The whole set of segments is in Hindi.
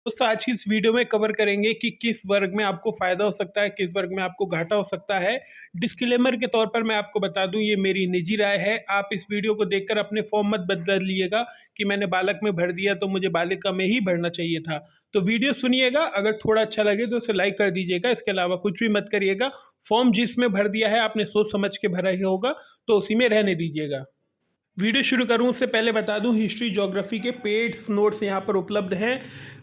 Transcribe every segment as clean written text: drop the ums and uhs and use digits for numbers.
दोस्तों आज की इस वीडियो में कवर करेंगे कि किस वर्ग में आपको फ़ायदा हो सकता है, किस वर्ग में आपको घाटा हो सकता है। डिस्क्लेमर के तौर पर मैं आपको बता दूं, ये मेरी निजी राय है। आप इस वीडियो को देखकर अपने फॉर्म मत बदल लीजिएगा कि मैंने बालक में भर दिया तो मुझे बालिका में ही भरना चाहिए था। तो वीडियो सुनिएगा, अगर थोड़ा अच्छा लगे तो उसे लाइक कर दीजिएगा, इसके अलावा कुछ भी मत करिएगा। फॉर्म जिसमें भर दिया है आपने सोच समझ के भरा ही होगा, तो उसी में रहने दीजिएगा। वीडियो शुरू करूं उससे पहले बता दूं, हिस्ट्री ज्योग्राफी के पेड्स नोट्स यहां पर उपलब्ध हैं।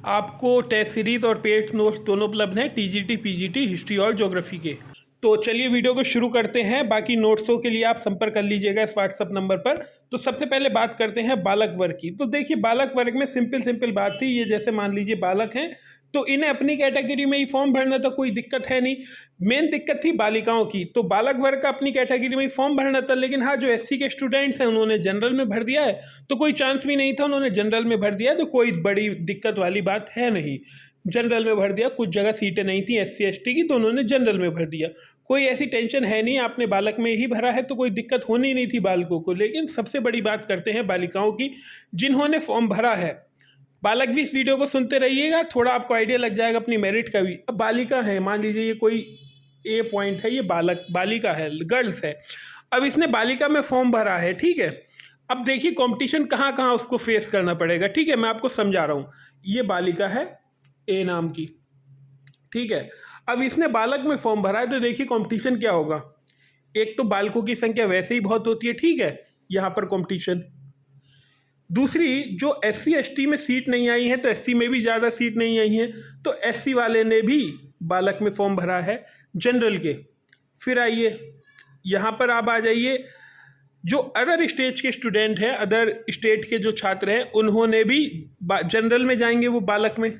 आपको टेस्ट सीरीज और पेड्स नोट्स दोनों उपलब्ध हैं, टीजीटी पीजीटी हिस्ट्री और ज्योग्राफी के। तो चलिए वीडियो को शुरू करते हैं। बाकी नोट्सों के लिए आप संपर्क कर लीजिएगा इस व्हाट्सअप नंबर पर। तो सबसे पहले बात करते हैं बालक वर्ग की। तो देखिए, बालक वर्ग में सिंपल सिंपल बात थी। ये जैसे मान लीजिए बालक हैं तो इन्हें अपनी कैटेगरी में ही फॉर्म भरना था, कोई दिक्कत है नहीं। मेन दिक्कत थी बालिकाओं की, तो बालक वर्ग का अपनी कैटेगरी में ही फॉर्म भरना था। लेकिन हाँ, जो एससी के स्टूडेंट्स हैं उन्होंने जनरल में भर दिया है, तो कोई चांस भी नहीं था, उन्होंने जनरल में भर दिया, तो कोई बड़ी दिक्कत वाली बात है नहीं। जनरल में भर दिया, कुछ जगह सीटें नहीं थी एससी एसटी की, तो उन्होंने जनरल में भर दिया। कोई ऐसी टेंशन है नहीं, आपने बालक में ही भरा है तो कोई दिक्कत होनी नहीं थी बालकों को। लेकिन सबसे बड़ी बात करते हैं बालिकाओं की, जिन्होंने फॉर्म भरा है। बालक भी इस वीडियो को सुनते रहिएगा, थोड़ा आपको आइडिया लग जाएगा अपनी मेरिट का भी। अब बालिका है, मान लीजिए ये कोई ए पॉइंट है, ये बालिका है, गर्ल्स है। अब इसने बालिका में फॉर्म भरा है, ठीक है। अब देखिए कंपटीशन कहाँ कहाँ उसको फेस करना पड़ेगा, ठीक है। मैं आपको समझा रहा हूँ। ये बालिका है ए नाम की, ठीक है। अब इसने बालक में फॉर्म भरा है, तो देखिए कंपटीशन क्या होगा। एक तो बालकों की संख्या वैसे ही बहुत होती है, ठीक है, यहाँ पर कंपटीशन। दूसरी, जो एससी एसटी में सीट नहीं आई है तो एससी में भी ज़्यादा सीट नहीं आई है, तो एससी वाले ने भी बालक में फॉर्म भरा है जनरल के। फिर आइए यहाँ पर आप आ जाइए, जो अदर स्टेट के स्टूडेंट हैं, अदर स्टेट के जो छात्र हैं, उन्होंने भी जनरल में जाएंगे वो बालक में,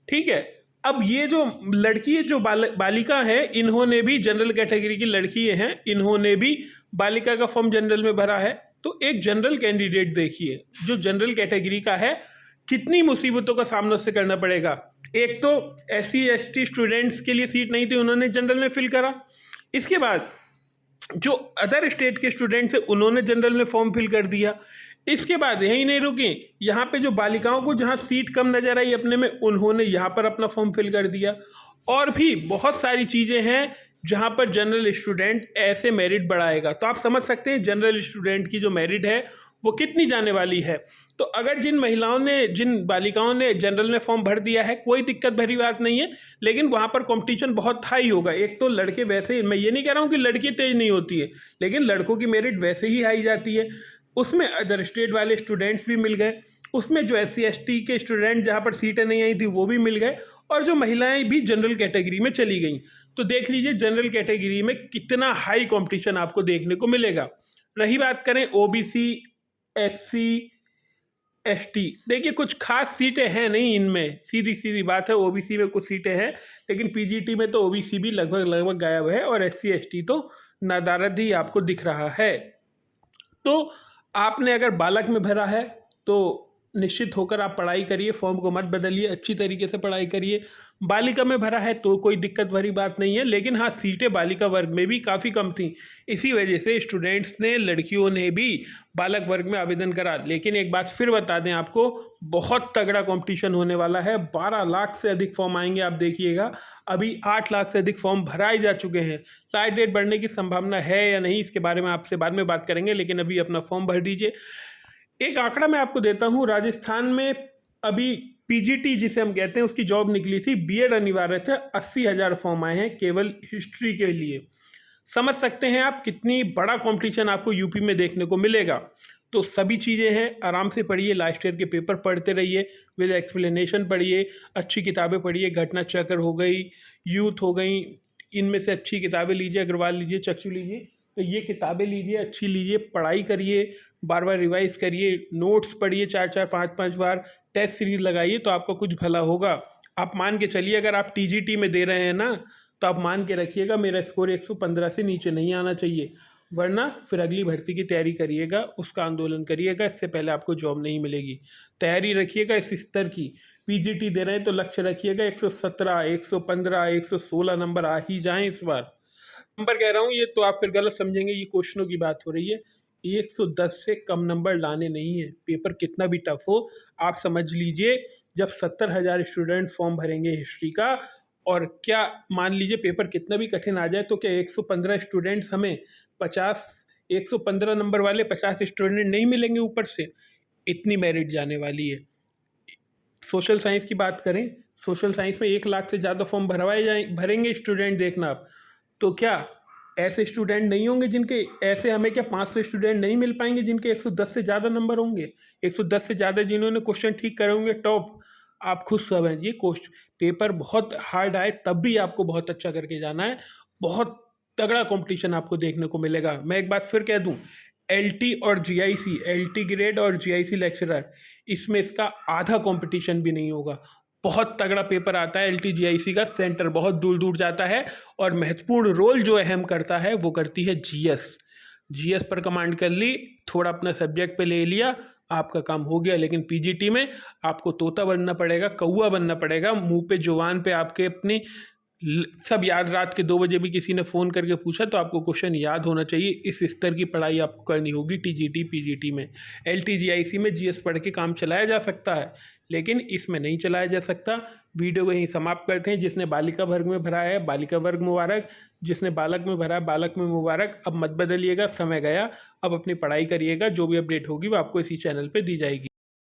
ठीक है। अब ये जो लड़की है, जो बालिका है, इन्होंने भी जनरल कैटेगरी की लड़की हैं, इन्होंने भी बालिका का फॉर्म जनरल में भरा है। तो एक जनरल कैंडिडेट देखिए जो जनरल कैटेगरी का है, कितनी मुसीबतों का सामना उससे करना पड़ेगा। एक तो एससी एसटी स्टूडेंट्स के लिए सीट नहीं थी, उन्होंने जनरल में फिल करा। इसके बाद जो अदर स्टेट के स्टूडेंट्स हैं उन्होंने जनरल में फॉर्म फिल कर दिया। इसके बाद यही नहीं रुके, यहाँ पे जो बालिकाओं को जहाँ सीट कम नजर आई अपने में, उन्होंने यहाँ पर अपना फॉर्म फिल कर दिया। और भी बहुत सारी चीज़ें हैं जहाँ पर जनरल स्टूडेंट ऐसे मेरिट बढ़ाएगा। तो आप समझ सकते हैं जनरल स्टूडेंट की जो मेरिट है वो कितनी जाने वाली है। तो अगर जिन बालिकाओं ने जनरल में फॉर्म भर दिया है, कोई दिक्कत भरी बात नहीं है। लेकिन वहाँ पर कंपटीशन बहुत हाई होगा। एक तो लड़के वैसे ही, मैं ये नहीं कह रहा हूँ कि लड़की तेज नहीं होती है, लेकिन लड़कों की मेरिट वैसे ही हाई जाती है। उसमें अदर स्टेट वाले स्टूडेंट्स भी मिल गए, उसमें जो एससी एसटी के स्टूडेंट जहाँ पर सीटें नहीं आई थी वो भी मिल गए, और जो महिलाएं भी जनरल कैटेगरी में चली गई। तो देख लीजिए जनरल कैटेगरी में कितना हाई कंपटीशन आपको देखने को मिलेगा। रही बात करें ओबीसी एससी एसटी, देखिए कुछ खास सीटें हैं नहीं इनमें, सीधी सीधी बात है। ओबीसी में कुछ सीटें हैं, लेकिन पीजीटी में तो ओबीसी भी लगभग लगभग गायब है, और एससी एसटी तो नदारद ही आपको दिख रहा है। तो आपने अगर बालक में भरा है तो निश्चित होकर आप पढ़ाई करिए, फॉर्म को मत बदलिए, अच्छी तरीके से पढ़ाई करिए। बालिका में भरा है तो कोई दिक्कत भरी बात नहीं है, लेकिन हाँ, सीटें बालिका वर्ग में भी काफ़ी कम थी। इसी वजह से स्टूडेंट्स ने, लड़कियों ने भी बालक वर्ग में आवेदन करा। लेकिन एक बात फिर बता दें आपको, बहुत तगड़ा कंपटीशन होने वाला है। 12 लाख से अधिक फॉर्म आएंगे, आप देखिएगा। अभी 8 लाख से अधिक फॉर्म भराए जा चुके हैं। शायद डेट बढ़ने की संभावना है या नहीं, इसके बारे में आपसे बाद में बात करेंगे, लेकिन अभी अपना फॉर्म भर दीजिए। एक आंकड़ा मैं आपको देता हूँ, राजस्थान में अभी पीजीटी जिसे हम कहते हैं उसकी जॉब निकली थी, बीएड अनिवार्य था, 80,000 फॉर्म आए हैं केवल हिस्ट्री के लिए। समझ सकते हैं आप कितनी बड़ा कंपटीशन आपको यूपी में देखने को मिलेगा। तो सभी चीज़ें हैं, आराम से पढ़िए, लास्ट ईयर के पेपर पढ़ते रहिए, विद एक्सप्लेनेशन पढ़िए, अच्छी किताबें पढ़िए, घटना चक्र हो गई, यूथ हो गई, इनमें से अच्छी किताबें लीजिए, अग्रवाल लीजिए, चक्षु लीजिए। तो ये किताबें लीजिए, अच्छी लीजिए, पढ़ाई करिए, बार बार रिवाइज करिए, नोट्स पढ़िए 4-4 5-5 बार, टेस्ट सीरीज लगाइए, तो आपका कुछ भला होगा। आप मान के चलिए, अगर आप टीजीटी में दे रहे हैं ना, तो आप मान के रखिएगा मेरा स्कोर 115 से नीचे नहीं आना चाहिए, वरना फिर अगली भर्ती की तैयारी करिएगा, उसका आंदोलन करिएगा, इससे पहले आपको जॉब नहीं मिलेगी। तैयारी रखिएगा इस स्तर की। पीजीटी दे रहे हैं तो लक्ष्य रखिएगा 117, 115, 116 नंबर आ ही जाएं इस बार। नंबर कह रहा हूँ, ये तो आप फिर गलत समझेंगे, ये क्वेश्चनों की बात हो रही है। 110 से कम नंबर लाने नहीं है। पेपर कितना भी टफ हो, आप समझ लीजिए जब 70,000 स्टूडेंट फॉर्म भरेंगे हिस्ट्री का, और क्या मान लीजिए पेपर कितना भी कठिन आ जाए तो क्या 115 स्टूडेंट्स हमें 50 115 नंबर वाले 50 स्टूडेंट नहीं मिलेंगे ऊपर से? इतनी मेरिट जाने वाली है। सोशल साइंस की बात करें, सोशल साइंस में 1 लाख से ज़्यादा फॉर्म भरेंगे स्टूडेंट, देखना आप। तो क्या ऐसे स्टूडेंट नहीं होंगे जिनके, ऐसे हमें क्या 500 स्टूडेंट नहीं मिल पाएंगे जिनके 110 से ज़्यादा नंबर होंगे? 110 से ज़्यादा जिन्होंने क्वेश्चन ठीक करे होंगे टॉप। आप खुद समझिए, क्वेश्चन पेपर बहुत हार्ड आए तब भी आपको बहुत अच्छा करके जाना है। बहुत तगड़ा कंपटीशन आपको देखने को मिलेगा। मैं एक बात फिर कह दूं, एलटी और जीआईसी, एलटी ग्रेड और जीआईसी लेक्चरर, इसमें इसका आधा कंपटीशन भी नहीं होगा। बहुत तगड़ा पेपर आता है एलटी जीआईसी का, सेंटर बहुत दूर दूर जाता है, और महत्वपूर्ण रोल जो अहम करता है वो करती है जीएस। जीएस पर कमांड कर ली, थोड़ा अपना सब्जेक्ट पे ले लिया, आपका काम हो गया। लेकिन पीजीटी में आपको तोता बनना पड़ेगा, कौआ बनना पड़ेगा, मुंह पे जुबान पे आपके अपनी सब याद। रात के 2 बजे भी किसी ने फ़ोन करके पूछा तो आपको क्वेश्चन याद होना चाहिए। इस स्तर की पढ़ाई आपको करनी होगी टीजीटी पीजीटी में। एलटीजीआईसी में जीएस पढ़ के काम चलाया जा सकता है, लेकिन इसमें नहीं चलाया जा सकता। वीडियो को यहीं समाप्त करते हैं। जिसने बालिका वर्ग में भरा है बालिका वर्ग मुबारक, जिसने बालक में भरा है बालक में मुबारक। अब मत बदलिएगा, समय गया। अब अपनी पढ़ाई करिएगा, जो भी अपडेट होगी वो आपको इसी चैनल पर दी जाएगी।